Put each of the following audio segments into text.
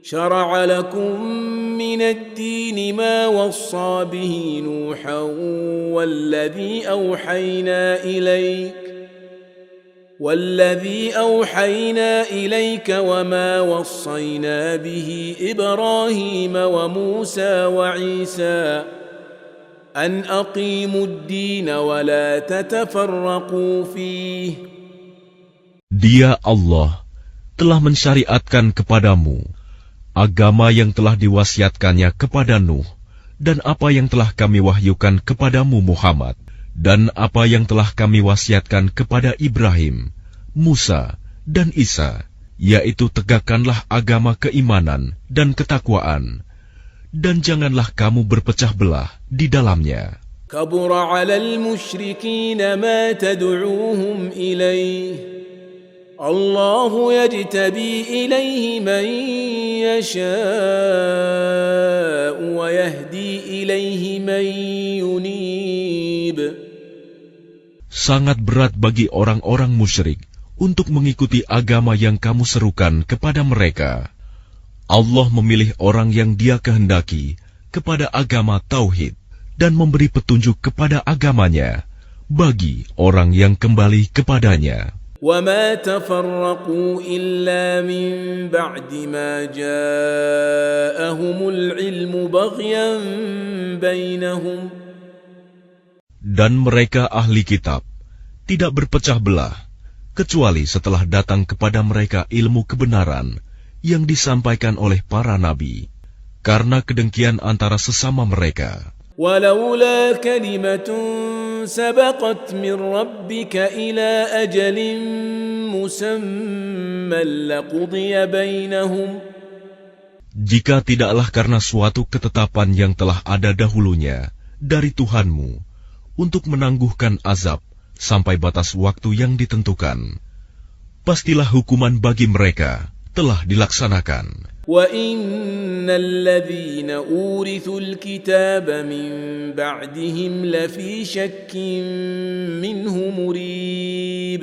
شرع لكم من الدين ما وصى به نوحا والذي أوحينا إليك وما وصينا به إبراهيم وموسى وعيسى أن أقيموا الدين ولا تتفرقوا فيه. Dia Allah telah mensyariatkan kepadamu agama yang telah diwasiatkannya kepada Nuh, dan apa yang telah kami wahyukan kepadamu Muhammad, dan apa yang telah kami wasiatkan kepada Ibrahim, Musa, dan Isa, yaitu tegakkanlah agama keimanan dan ketakwaan, dan janganlah kamu berpecah belah di dalamnya. كبر على المشركين ما تدعوهم إليه الله يجتبي إليه من يشاء ويهدي إليه من ينيب. Sangat berat bagi orang-orang musyrik untuk mengikuti agama yang kamu serukan kepada mereka. Allah memilih orang yang Dia kehendaki kepada agama tauhid dan memberi petunjuk kepada agamanya bagi orang yang kembali kepadanya. وَمَا تَفَرَّقُوا إِلَّا مِن بَعْدِ مَا جَاءَهُمُ الْعِلْمُ بَغْيًا بَيْنَهُمْ. Dan mereka ahli kitab tidak berpecah belah kecuali setelah datang kepada mereka ilmu kebenaran yang disampaikan oleh para nabi, karena kedengkian antara sesama mereka. وَلَوْلَا كَلِمَةٌ سَبَقَتْ مِنْ رَبِّكَ إِلَى أَجَلٍ مُّسَمًّى لَّقُضِيَ بَيْنَهُمْ. Jika tidaklah karena suatu ketetapan yang telah ada dahulunya dari Tuhanmu untuk menangguhkan azab sampai batas waktu yang ditentukan, pastilah hukuman bagi mereka telah dilaksanakan. وَإِنَّ الَّذِينَ أُورِثُوا الْكِتَابَ مِنْ بَعْدِهِمْ لَفِي شَكٍّ مِّنْهُ مُرِيبٍ.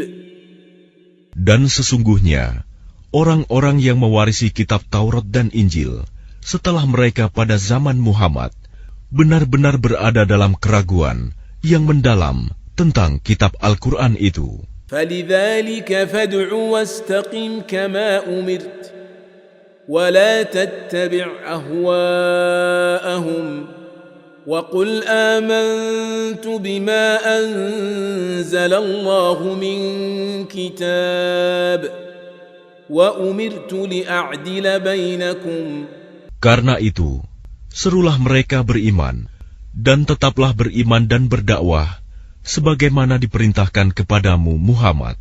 Dan sesungguhnya orang-orang yang mewarisi kitab Taurat dan Injil setelah mereka pada zaman Muhammad benar-benar berada dalam keraguan yang mendalam tentang kitab Al-Quran itu. فَلِذَلِكَ فَادْعُ وَاسْتَقِمْ كَمَا أُمِرْتَ وَلَا تَتَّبِعْ أَهْوَاءَهُمْ وَقُلْ آمَنْتُ بِمَا أَنزَلَ اللَّهُ مِنْ كِتَابٍ وَأُمِرْتُ لِأَعْدِلَ بَيْنَكُمْ. Karena itu, serulah mereka beriman, dan tetaplah beriman dan berdakwah, sebagaimana diperintahkan kepadamu Muhammad,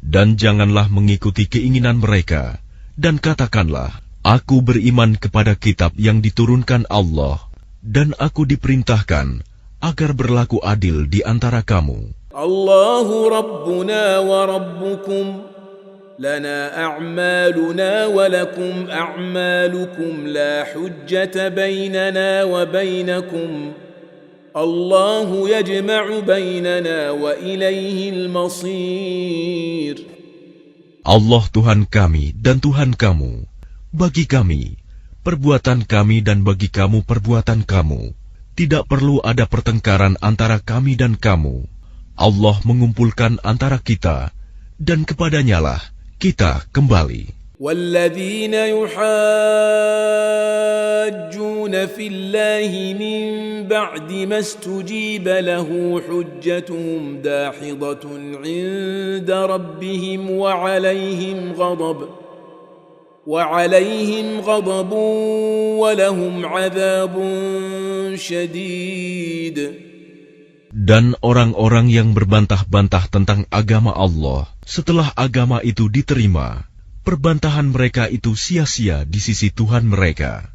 dan janganlah mengikuti keinginan mereka, dan katakanlah, aku beriman kepada kitab yang diturunkan Allah, dan aku diperintahkan agar berlaku adil di antara kamu. Allahu Rabbuna wa Rabbukum, lana a'maluna wa lakum a'malukum, la hujjata bainana wa bainakum. Allahu yajma'u bainana wa ilaihil masir. Allah Tuhan kami dan Tuhan kamu, bagi kami perbuatan kami dan bagi kamu perbuatan kamu. Tidak perlu ada pertengkaran antara kami dan kamu. Allah mengumpulkan antara kita, dan kepadanyalah kita kembali. وَالَّذِينَ يُحَاجُّونَ فِي اللَّهِ مِن بَعْدِ مَا اسْتُجِيبَ لَهُ حُجَّتُهُمْ دَاحِضَةٌ عِندَ رَبِّهِمْ وَعَلَيْهِمْ غَضَبٌ وَلَهُمْ عَذَابٌ شَدِيدٌ. Dan orang-orang yang berbantah-bantah tentang agama Allah, setelah agama itu diterima, perbantahan mereka itu sia-sia di sisi Tuhan mereka.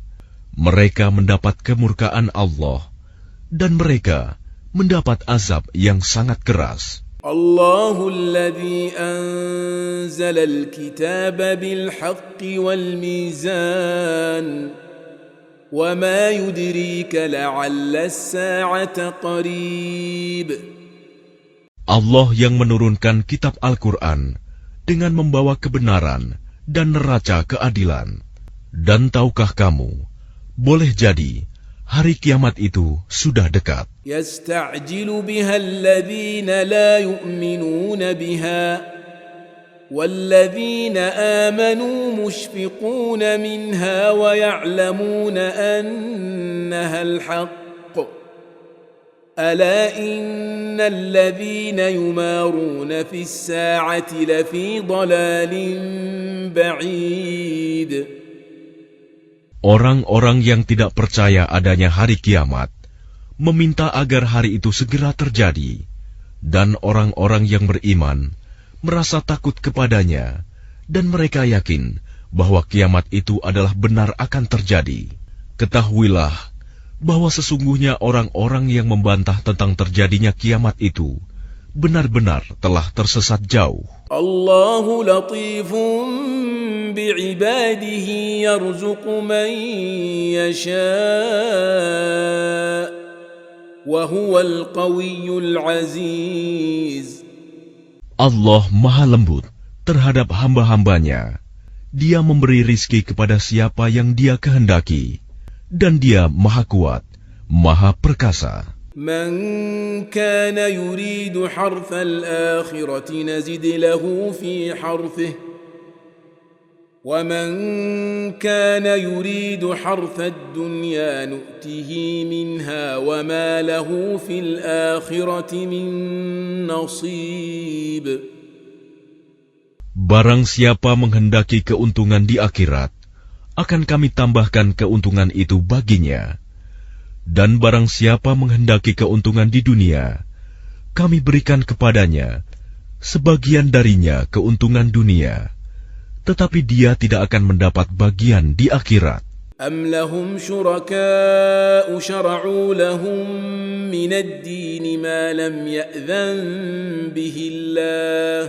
Mereka mendapat kemurkaan Allah, dan mereka mendapat azab yang sangat keras. Allahul ladzi anzala al-kitaba bil-haqqi wal-mizan. Wa ma yudrika la'alla as-sa'ata qarib. Allah yang menurunkan kitab Al-Quran dengan membawa kebenaran dan neraca keadilan. Dan tahukah kamu, boleh jadi hari kiamat itu sudah dekat. يستعجل بها الذين لا يؤمنون بها والذين آمنوا مشفقون منها ويعلمون أنها الحق ألا إن الذين يمارون في الساعة لفي ضلال بعيد. Orang-orang yang tidak percaya adanya hari kiamat meminta agar hari itu segera terjadi, dan orang-orang yang beriman merasa takut kepadanya, dan mereka yakin bahwa kiamat itu adalah benar akan terjadi. Ketahuilah bahwa sesungguhnya orang-orang yang membantah tentang terjadinya kiamat itu benar-benar telah tersesat jauh. Allahu latifun bi'ibadihi yarzuqu man yasha' wa huwal qawiyyul aziz. Allah Maha Lembut terhadap hamba-hambanya. Dia memberi rizki kepada siapa yang Dia kehendaki, dan Dia Maha Kuat, Maha Perkasa. Man kana yuridu harthal akhirati nazid lahu fi harthihi ومن كان يريد حرث الدنيا نؤته منها وما له في الآخرة من نصيب. Barang siapa menghendaki keuntungan di akhirat, akan kami tambahkan keuntungan itu baginya. Dan barang siapa menghendaki keuntungan di dunia, kami berikan kepadanya sebagian darinya keuntungan dunia, tetapi dia tidak akan mendapat bagian di akhirat. Am lahum syuraka'u syara'u lahum minad din ma lam ya'zan bihi Allah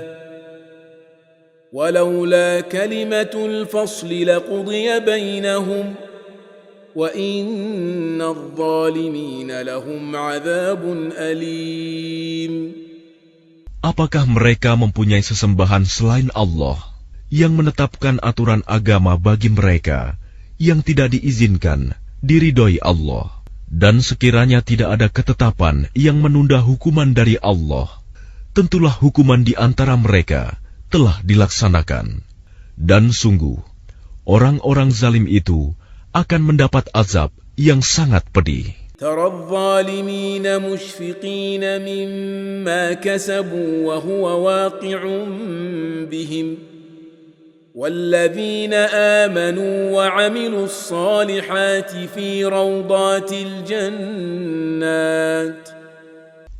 walaula kalimatul fasli laqudiya bainahum wa innadh dhalimina lahum 'adzabun alim. Apakah mereka mempunyai sesembahan selain Allah yang menetapkan aturan agama bagi mereka yang tidak diizinkan diridhoi Allah, dan sekiranya tidak ada ketetapan yang menunda hukuman dari Allah, tentulah hukuman di antara mereka telah dilaksanakan. Dan sungguh, orang-orang zalim itu akan mendapat azab yang sangat pedih. ترى الظالمين مشفقين مما كسبوا وهو واقع بهم والذين آمنوا وعملوا الصالحات في روضات الجنات.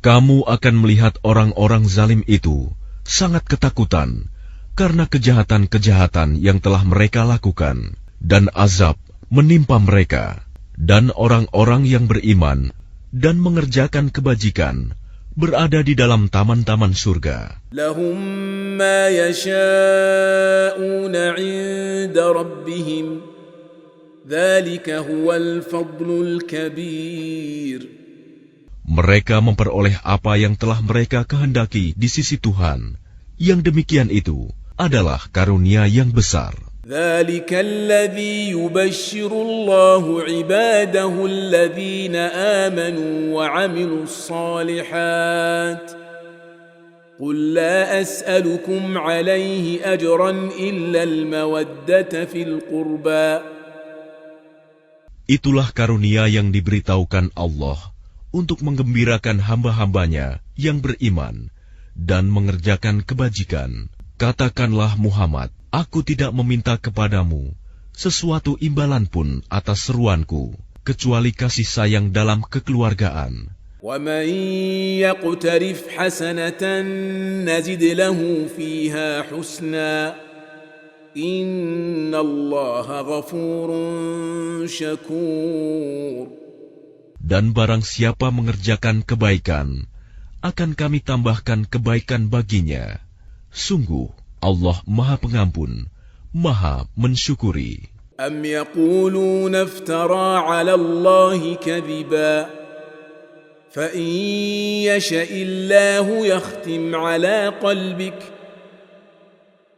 Kamu akan melihat orang-orang zalim itu sangat ketakutan karena kejahatan-kejahatan yang telah mereka lakukan, dan azab menimpa mereka. Dan orang-orang yang beriman dan mengerjakan kebajikan berada di dalam taman-taman surga. Lahum ma yasha'una 'inda rabbihim, dzalika huwal fadlul kabir. Mereka memperoleh apa yang telah mereka kehendaki di sisi Tuhan. Yang demikian itu adalah karunia yang besar. ذلك الذي يبشر الله عباده الذين آمنوا وعملوا الصالحات قل لا أسألكم عليه أجرا إلا المودة في القربى. Itulah karunia yang diberitahukan Allah untuk menggembirakan hamba-hambanya yang beriman dan mengerjakan kebajikan. Katakanlah Muhammad, aku tidak meminta kepadamu sesuatu imbalan pun atas seruanku, kecuali kasih sayang dalam kekeluargaan. وَمَنْ يَقْتَرِفْ حَسَنَةً نَزِدْ لَهُ فِيهَا حُسْنًا إِنَّ اللَّهَ غَفُورٌ شَكُورٌ. Dan barang siapa mengerjakan kebaikan, akan kami tambahkan kebaikan baginya. Sungguh, Allah Maha Pengampun, Maha Mensyukuri. أَمْ يَقُولُونَ افْتَرَى عَلَى اللَّهِ كَذِبًا فَإِنْ يَشَإِ اللَّهُ يَخْتِمْ عَلَى قَلْبِكَ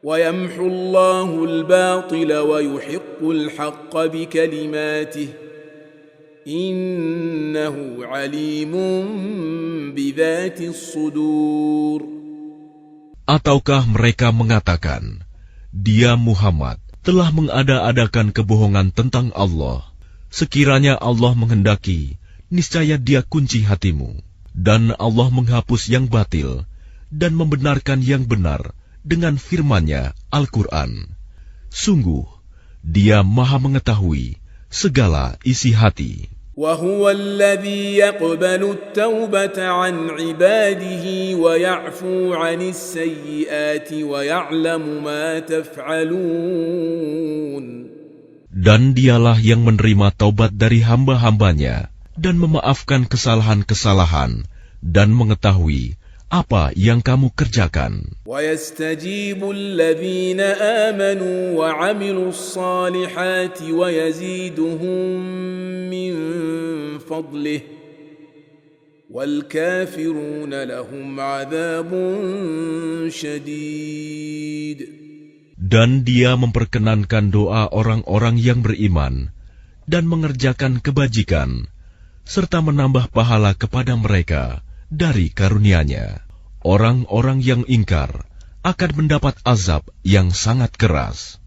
ويمحو الله الباطل ويحق الحق بكلماته إنه عليم بذات الصدور. Ataukah mereka mengatakan, Dia Muhammad telah mengada-adakan kebohongan tentang Allah. Sekiranya Allah menghendaki, niscaya Dia kunci hatimu, dan Allah menghapus yang batil dan membenarkan yang benar dengan firman-Nya Al-Quran. Sungguh, Dia Maha mengetahui segala isi hati. وهو الذي يقبل التوبة عن عباده ويعفو عن السيئات ويعلم ما تفعلون. Dan Dialah yang menerima taubat dari hamba-hambanya dan memaafkan kesalahan-kesalahan dan mengetahui apa yang kamu kerjakan. ويستجيب الذين آمنوا وعملوا الصالحات ويزيدهم من فضله والكافرون لهم عذاب شديد. Dan Dia memperkenankan doa orang-orang yang beriman dan mengerjakan kebajikan, serta menambah pahala kepada mereka dari karunia-Nya. Orang-orang yang ingkar akan mendapat azab yang sangat keras.